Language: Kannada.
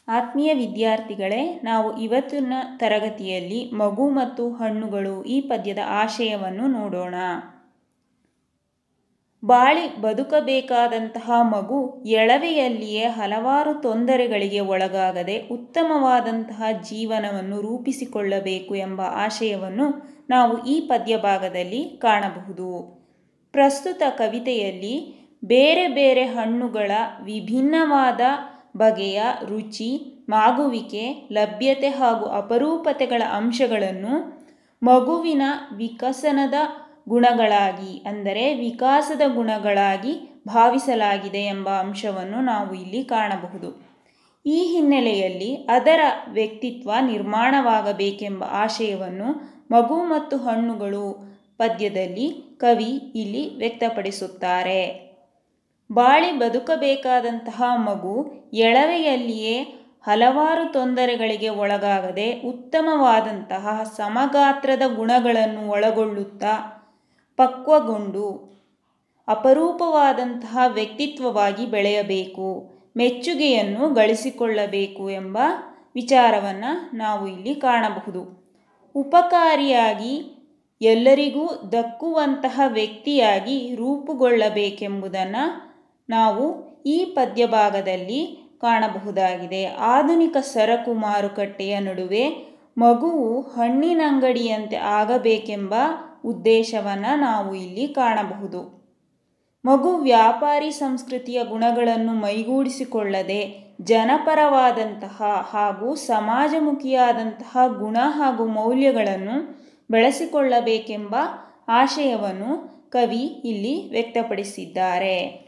ಆತ್ಮೀಯ ವಿದ್ಯಾರ್ಥಿಗಳೇ, ನಾವು ಇವತ್ತಿನ ತರಗತಿಯಲ್ಲಿ ಮಗು ಮತ್ತು ಹಣ್ಣುಗಳು ಈ ಪದ್ಯದ ಆಶಯವನ್ನು ನೋಡೋಣ. ಬಾಳಿ ಬದುಕಬೇಕಾದಂತಹ ಮಗು ಎಳವೆಯಲ್ಲಿಯೇ ಹಲವಾರು ತೊಂದರೆಗಳಿಗೆ ಒಳಗಾಗದೆ ಉತ್ತಮವಾದಂತಹ ಜೀವನವನ್ನು ರೂಪಿಸಿಕೊಳ್ಳಬೇಕು ಎಂಬ ಆಶಯವನ್ನು ನಾವು ಈ ಪದ್ಯ ಭಾಗದಲ್ಲಿ ಕಾಣಬಹುದು. ಪ್ರಸ್ತುತ ಕವಿತೆಯಲ್ಲಿ ಬೇರೆ ಬೇರೆ ಹಣ್ಣುಗಳ ವಿಭಿನ್ನವಾದ ಬಗೆಯ ರುಚಿ, ಮಾಗುವಿಕೆ, ಲಭ್ಯತೆ ಹಾಗೂ ಅಪರೂಪತೆಗಳ ಅಂಶಗಳನ್ನು ಮಗುವಿನ ವಿಕಸನದ ಗುಣಗಳಾಗಿ ಅಂದರೆ ವಿಕಾಸದ ಗುಣಗಳಾಗಿ ಭಾವಿಸಲಾಗಿದೆ ಎಂಬ ಅಂಶವನ್ನು ನಾವು ಇಲ್ಲಿ ಕಾಣಬಹುದು. ಈ ಹಿನ್ನೆಲೆಯಲ್ಲಿ ಅದರ ವ್ಯಕ್ತಿತ್ವ ನಿರ್ಮಾಣವಾಗಬೇಕೆಂಬ ಆಶಯವನ್ನು ಮಗು ಮತ್ತು ಹಣ್ಣುಗಳು ಪದ್ಯದಲ್ಲಿ ಕವಿ ಇಲ್ಲಿ ವ್ಯಕ್ತಪಡಿಸುತ್ತಾರೆ. ಬಾಳಿ ಬದುಕಬೇಕಾದಂತಹ ಮಗು ಎಳವೆಯಲ್ಲಿಯೇ ಹಲವಾರು ತೊಂದರೆಗಳಿಗೆ ಒಳಗಾಗದೆ ಉತ್ತಮವಾದಂತಹ ಸಮಗಾತ್ರದ ಗುಣಗಳನ್ನು ಒಳಗೊಳ್ಳುತ್ತಾ ಪಕ್ವಗೊಂಡು ಅಪರೂಪವಾದಂತಹ ವ್ಯಕ್ತಿತ್ವವಾಗಿ ಬೆಳೆಯಬೇಕು, ಮೆಚ್ಚುಗೆಯನ್ನು ಗಳಿಸಿಕೊಳ್ಳಬೇಕು ಎಂಬ ವಿಚಾರವನ್ನು ನಾವು ಇಲ್ಲಿ ಕಾಣಬಹುದು. ಉಪಕಾರಿಯಾಗಿ ಎಲ್ಲರಿಗೂ ದಕ್ಕುವಂತಹ ವ್ಯಕ್ತಿಯಾಗಿ ರೂಪುಗೊಳ್ಳಬೇಕೆಂಬುದನ್ನು ನಾವು ಈ ಪದ್ಯ ಭಾಗದಲ್ಲಿ ಕಾಣಬಹುದಾಗಿದೆ. ಆಧುನಿಕ ಸರಕು ಮಾರುಕಟ್ಟೆಯ ನಡುವೆ ಮಗುವು ಹಣ್ಣಿನಂಗಡಿಯಂತೆ ಆಗಬೇಕೆಂಬ ಉದ್ದೇಶವನ್ನು ನಾವು ಇಲ್ಲಿ ಕಾಣಬಹುದು. ಮಗು ವ್ಯಾಪಾರಿ ಸಂಸ್ಕೃತಿಯ ಗುಣಗಳನ್ನು ಮೈಗೂಡಿಸಿಕೊಳ್ಳದೆ ಜನಪರವಾದಂತಹ ಹಾಗೂ ಸಮಾಜಮುಖಿಯಾದಂತಹ ಗುಣ ಹಾಗೂ ಮೌಲ್ಯಗಳನ್ನು ಬೆಳೆಸಿಕೊಳ್ಳಬೇಕೆಂಬ ಆಶಯವನ್ನು ಕವಿ ಇಲ್ಲಿ ವ್ಯಕ್ತಪಡಿಸಿದ್ದಾರೆ.